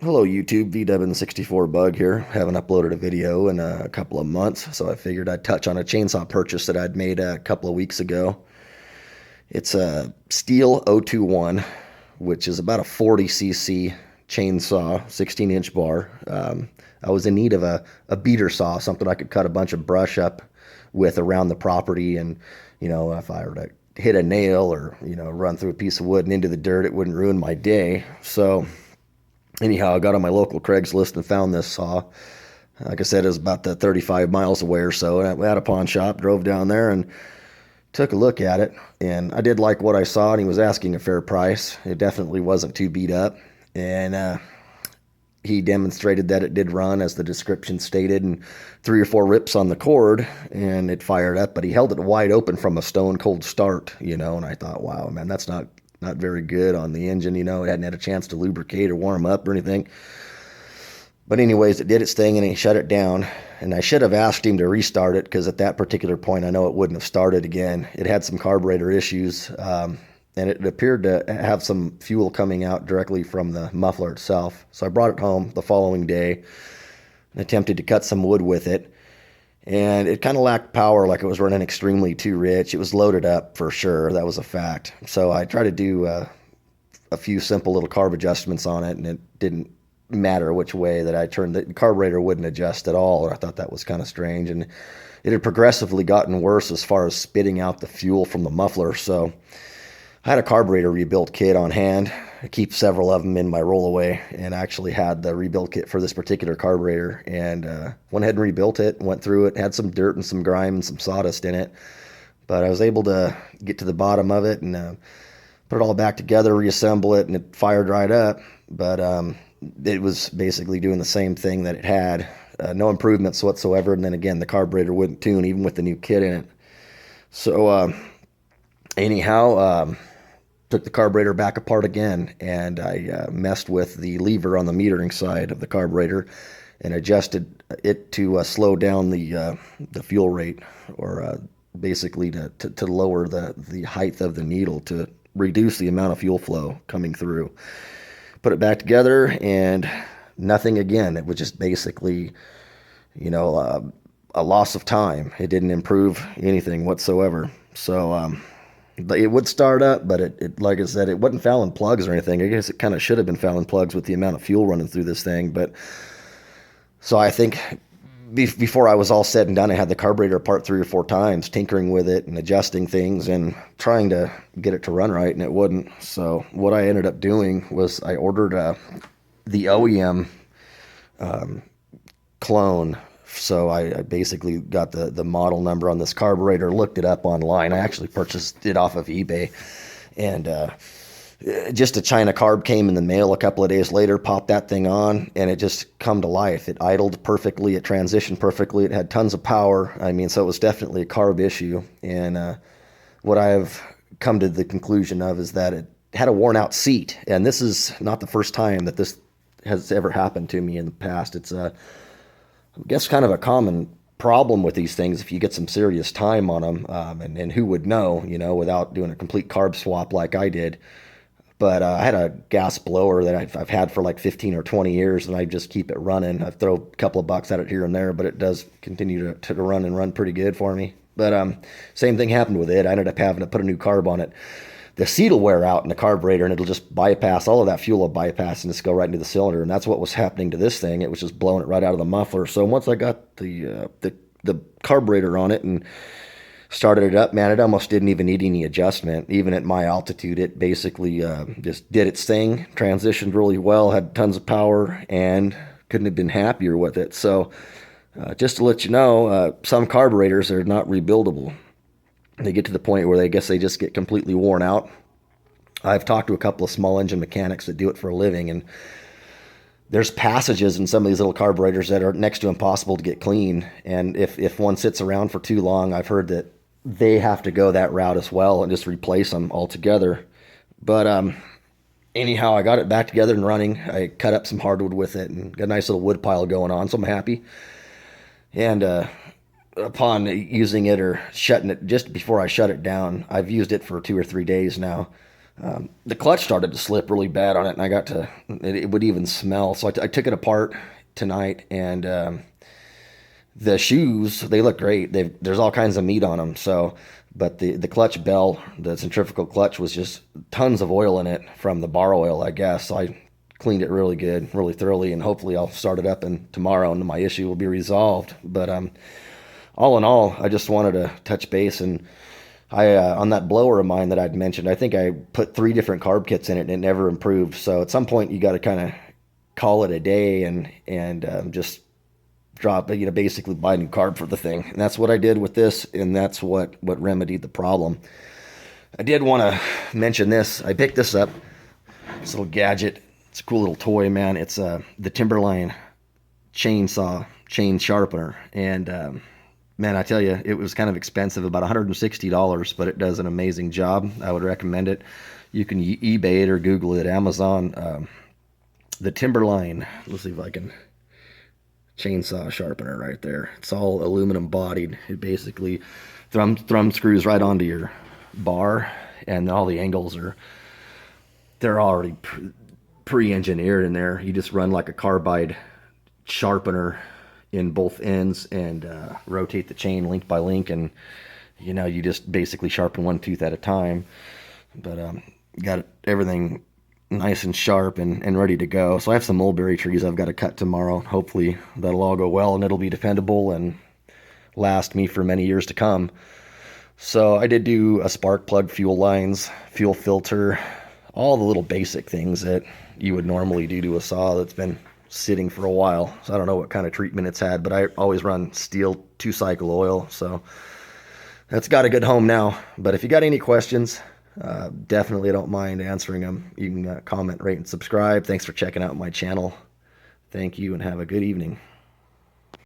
Hello YouTube, VW64 Bug here. Haven't uploaded a video in a couple of months, so I figured I'd touch on a chainsaw purchase that I'd made a couple of weeks ago. It's a Stihl 021, which is about a 40cc chainsaw, 16-inch bar. I was in need of a beater saw, something I could cut a bunch of brush up with around the property, and if I were to hit a nail or run through a piece of wood and into the dirt, it wouldn't ruin my day. So anyhow, I got on my local Craigslist and found this saw. Like I said, it was about 35 miles away or so. And we had a pawn shop, drove down there and took a look at it. And I did like what I saw, and he was asking a fair price. It definitely wasn't too beat up. And he demonstrated that it did run as the description stated, and 3 or 4 rips on the cord and it fired up, but he held it wide open from a stone cold start, and I thought, wow, man, that's not very good on the engine. It hadn't had a chance to lubricate or warm up or anything. But anyways, it did its thing and he shut it down. And I should have asked him to restart it, because at that particular point, I know it wouldn't have started again. It had some carburetor issues, and it appeared to have some fuel coming out directly from the muffler itself. So I brought it home the following day and attempted to cut some wood with it. And it kind of lacked power, like it was running extremely too rich. It was loaded up for sure. That was a fact. So I tried to do a few simple little carb adjustments on it, and it didn't matter which way that I turned. The carburetor wouldn't adjust at all. I thought that was kind of strange. And it had progressively gotten worse as far as spitting out the fuel from the muffler. So I had a carburetor rebuild kit on hand. I keep several of them in my rollaway, and I actually had the rebuild kit for this particular carburetor, and went ahead and rebuilt it, went through it, had some dirt and some grime and some sawdust in it, but I was able to get to the bottom of it and put it all back together, reassemble it, and it fired right up. But it was basically doing the same thing that it had, no improvements whatsoever. And then again, the carburetor wouldn't tune even with the new kit in it. So anyhow, took the carburetor back apart again, and I messed with the lever on the metering side of the carburetor and adjusted it to slow down the fuel rate, or basically to lower the height of the needle to reduce the amount of fuel flow coming through. Put it back together and nothing again. It was just basically, a loss of time. It didn't improve anything whatsoever. So it would start up, but it like I said, it wasn't fouling plugs or anything. I guess it kind of should have been fouling plugs with the amount of fuel running through this thing. But so I think before I was all said and done, I had the carburetor apart 3 or 4 times, tinkering with it and adjusting things and trying to get it to run right, and it wouldn't. So what I ended up doing was I ordered the OEM clone. So I basically got the model number on this carburetor, looked it up online. I actually purchased it off of eBay, and just a China carb came in the mail a couple of days later. Popped that thing on, and it just come to life. It idled perfectly. It transitioned perfectly. It had tons of power. So it was definitely a carb issue. And what I've come to the conclusion of is that it had a worn out seat. And this is not the first time that this has ever happened to me in the past. It's I guess kind of a common problem with these things if you get some serious time on them, and who would know, without doing a complete carb swap like I did. But I had a gas blower that I've had for like 15 or 20 years, and I just keep it running. I throw a couple of bucks at it here and there, but it does continue to run and run pretty good for me. But same thing happened with it. I ended up having to put a new carb on it. The seat will wear out in the carburetor, and it'll just bypass all of that fuel, will bypass and just go right into the cylinder. And that's what was happening to this thing. It was just blowing it right out of the muffler. So once I got the carburetor on it and started it up, man, it almost didn't even need any adjustment. Even at my altitude, it basically just did its thing, transitioned really well, had tons of power, and couldn't have been happier with it. So just to let you know, some carburetors are not rebuildable. They get to the point where they just get completely worn out. I've talked to a couple of small engine mechanics that do it for a living, and there's passages in some of these little carburetors that are next to impossible to get clean. And if one sits around for too long, I've heard that they have to go that route as well and just replace them altogether. But anyhow, I got it back together and running. I cut up some hardwood with it and got a nice little wood pile going on, so I'm happy. And upon using it or shutting it, just before I shut it down, I've used it for 2 or 3 days now. The clutch started to slip really bad on it, and it would even smell. So I took it apart tonight, and the shoes, they look great. There's all kinds of meat on them. So, but the clutch bell, the centrifugal clutch, was just tons of oil in it from the bar oil, I guess. So I cleaned it really good, really thoroughly, and hopefully I'll start it up tomorrow, and my issue will be resolved. But all in all, I just wanted to touch base. And I on that blower of mine that I'd mentioned, I think I put 3 different carb kits in it, and it never improved. So at some point, you got to kind of call it a day and just drop, basically buy a new carb for the thing. And that's what I did with this, and that's what remedied the problem. I did want to mention this. I picked this up, this little gadget. It's a cool little toy, man. It's the Timberline chainsaw chain sharpener, and man, I tell you, it was kind of expensive, about $160, but it does an amazing job. I would recommend it. You can eBay it or Google it, Amazon. The Timberline, let's see if I can, chainsaw sharpener right there. It's all aluminum bodied. It basically thumb screws right onto your bar, and all the angles they're already pre-engineered in there. You just run like a carbide sharpener in both ends and rotate the chain link by link, and you just basically sharpen one tooth at a time. But got everything nice and sharp and ready to go. So I have some mulberry trees I've got to cut tomorrow. Hopefully that'll all go well, and it'll be dependable and last me for many years to come. So I did do a spark plug, fuel lines, fuel filter, all the little basic things that you would normally do to a saw that's been sitting for a while. So I don't know what kind of treatment it's had, but I always run Stihl 2-cycle oil. So that's got a good home now. But if you got any questions, definitely don't mind answering them. You can comment, rate, and subscribe. Thanks for checking out my channel. Thank you, and have a good evening.